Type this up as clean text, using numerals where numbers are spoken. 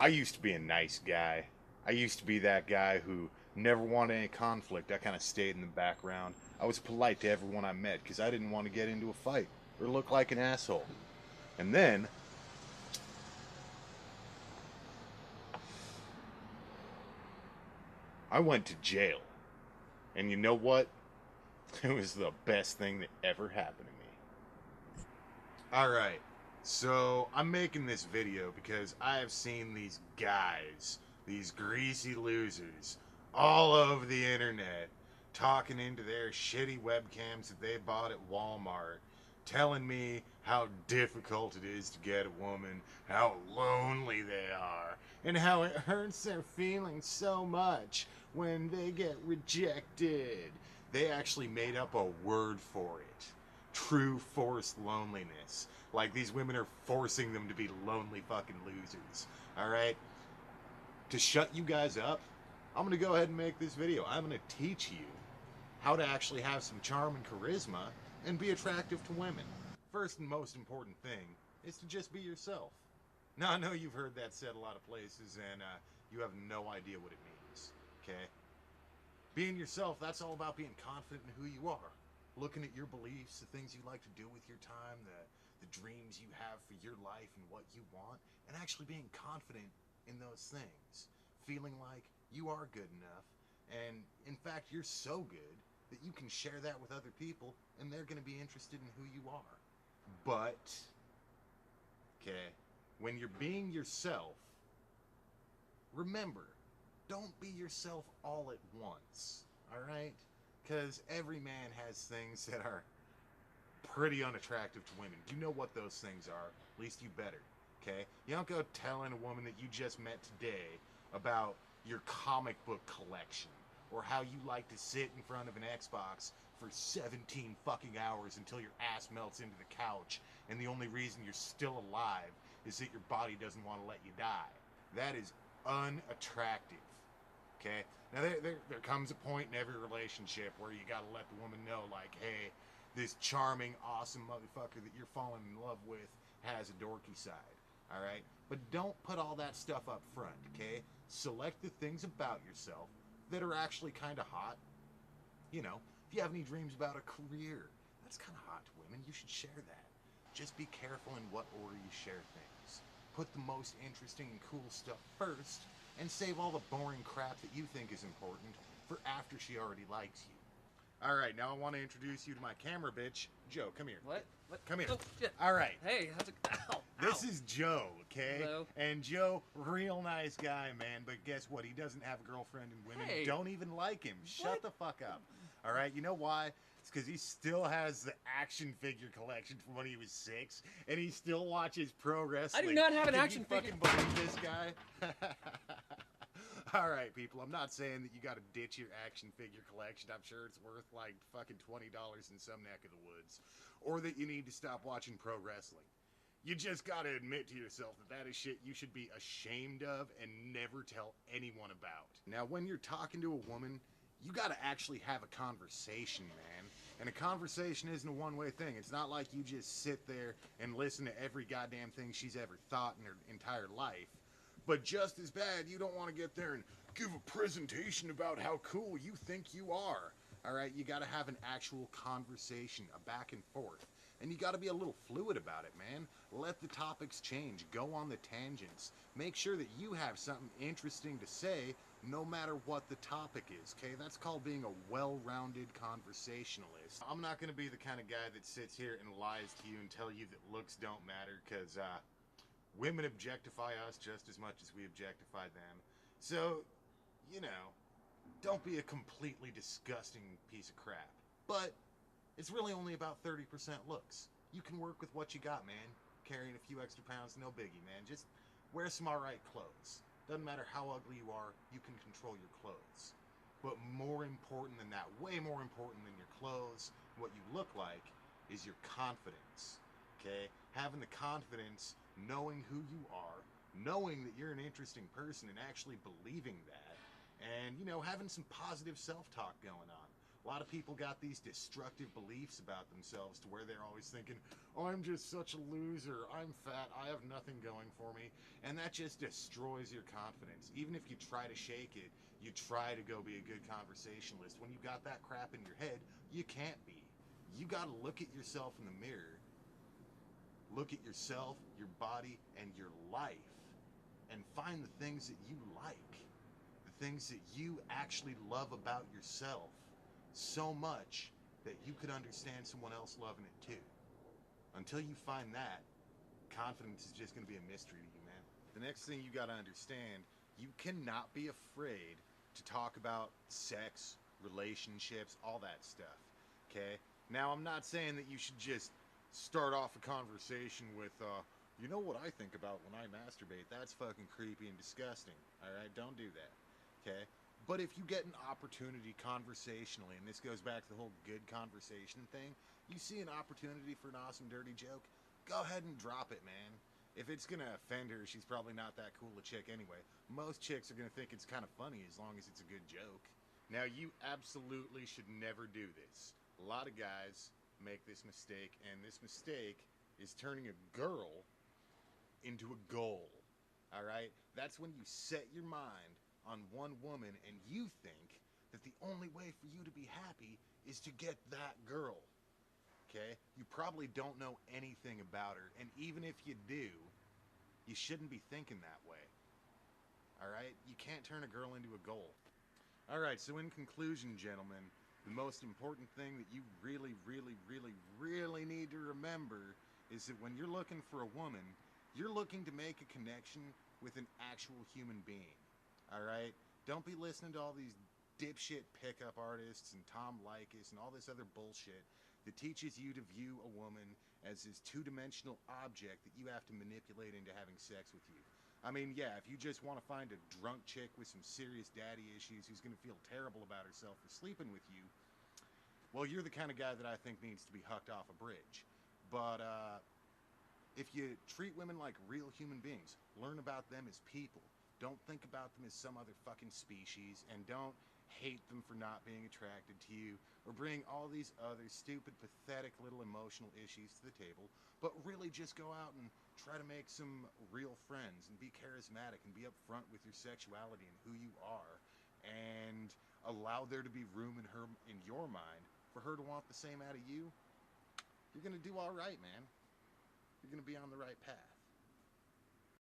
I used to be a nice guy. I used to be that guy who never wanted any conflict. I kind of stayed in the background. I was polite to everyone I met because I didn't want to get into a fight or look like an asshole. And then I went to jail. And you know what? It was the best thing that ever happened to me. Alright, so I'm making this video because I have seen these guys, these greasy losers, all over the internet talking into their shitty webcams that they bought at Walmart, telling me how difficult it is to get a woman, how lonely they are, and how it hurts their feelings so much when they get rejected. They actually made up a word for it. True forced loneliness. Like these women are forcing them to be lonely fucking losers. Alright? To shut you guys up, I'm gonna go ahead and make this video. I'm gonna teach you how to actually have some charm and charisma and be attractive to women. First and most important thing is to just be yourself. Now I know you've heard that said a lot of places and you have no idea what it means. Okay? Being yourself, that's all about being confident in who you are. Looking at your beliefs, the things you like to do with your time, the dreams you have for your life and what you want, and actually being confident in those things. Feeling like you are good enough, and in fact, you're so good that you can share that with other people, and they're going to be interested in who you are. But, okay, when you're being yourself, remember, don't be yourself all at once, alright? Because every man has things that are pretty unattractive to women. You know what those things are, at least you better, okay? You don't go telling a woman that you just met today about your comic book collection, or how you like to sit in front of an Xbox for 17 fucking hours until your ass melts into the couch, and the only reason you're still alive is that your body doesn't want to let you die. That is unattractive. Okay? Now, there comes a point in every relationship where you gotta let the woman know, like, hey, this charming, awesome motherfucker that you're falling in love with has a dorky side. Alright? But don't put all that stuff up front, okay? Select the things about yourself that are actually kind of hot. You know, if you have any dreams about a career, that's kind of hot to women. You should share that. Just be careful in what order you share things. Put the most interesting and cool stuff first, and save all the boring crap that you think is important for after she already likes you. Alright, now I want to introduce you to my camera bitch. Joe, come here. What? What? Come here. Oh, shit. Alright. Hey, how's it? Ow, This ow. is Joe, okay? Hello. And Joe, real nice guy, man, but guess what? He doesn't have a girlfriend, and women Hey. don't even like him. Shut What? the fuck up. Alright, you know why? It's because he still has the action figure collection from when he was 6, and he still watches pro wrestling. I do not have an Can action you figure. fucking believe this guy? Alright, people, I'm not saying that you gotta ditch your action figure collection. I'm sure it's worth like fucking $20 in some neck of the woods. Or that you need to stop watching pro wrestling. You just gotta admit to yourself that that is shit you should be ashamed of and never tell anyone about. Now, when you're talking to a woman, you gotta actually have a conversation, man. And a conversation isn't a one-way thing. It's not like you just sit there and listen to every goddamn thing she's ever thought in her entire life. But just as bad, you don't want to get there and give a presentation about how cool you think you are. Alright, you gotta have an actual conversation, a back and forth. And you gotta be a little fluid about it, man. Let the topics change. Go on the tangents. Make sure that you have something interesting to say no matter what the topic is, okay? That's called being a well-rounded conversationalist. I'm not gonna be the kind of guy that sits here and lies to you and tell you that looks don't matter, because, women objectify us just as much as we objectify them. So, you know, don't be a completely disgusting piece of crap. But it's really only about 30% looks. You can work with what you got, man. Carrying a few extra pounds, no biggie, man. Just wear some alright clothes. Doesn't matter how ugly you are, you can control your clothes. But more important than that, way more important than your clothes, what you look like, is your confidence. Okay? Having the confidence, knowing who you are, knowing that you're an interesting person and actually believing that, and, you know, having some positive self-talk going on. A lot of people got these destructive beliefs about themselves to where they're always thinking, oh, I'm just such a loser, I'm fat, I have nothing going for me, and that just destroys your confidence. Even if you try to shake it, you try to go be a good conversationalist. When you got that crap in your head, you can't be. You gotta look at yourself in the mirror, look at yourself, your body, and your life, and find the things that you like, the things that you actually love about yourself so much that you could understand someone else loving it too. Until you find that, confidence is just going to be a mystery to you, man. The next thing you got to understand, you cannot be afraid to talk about sex, relationships, all that stuff. Okay? Now, I'm not saying that you should just start off a conversation with, you know what I think about when I masturbate? That's fucking creepy and disgusting. Alright? Don't do that. Okay? But if you get an opportunity conversationally, and this goes back to the whole good conversation thing, you see an opportunity for an awesome dirty joke, go ahead and drop it, man. If it's gonna offend her, she's probably not that cool a chick anyway. Most chicks are gonna think it's kind of funny as long as it's a good joke. Now, you absolutely should never do this. A lot of guys make this mistake, and this mistake is turning a girl into a goal. Alright? That's when you set your mind on one woman and you think that the only way for you to be happy is to get that girl. Okay? You probably don't know anything about her, and even if you do, you shouldn't be thinking that way. Alright? You can't turn a girl into a goal. Alright, so in conclusion, gentlemen, the most important thing that you really, really, really, really need to remember is that when you're looking for a woman, you're looking to make a connection with an actual human being. Alright? Don't be listening to all these dipshit pickup artists and Tom Likas and all this other bullshit that teaches you to view a woman as this two-dimensional object that you have to manipulate into having sex with you. I mean, yeah, if you just want to find a drunk chick with some serious daddy issues who's going to feel terrible about herself for sleeping with you, well, you're the kind of guy that I think needs to be hucked off a bridge. But, if you treat women like real human beings, learn about them as people, don't think about them as some other fucking species, and don't hate them for not being attracted to you, or bring all these other stupid, pathetic little emotional issues to the table, but really just go out and try to make some real friends, and be charismatic, and be upfront with your sexuality and who you are, and allow there to be room in your mind for her to want the same out of you, you're gonna do alright, man. You're gonna be on the right path.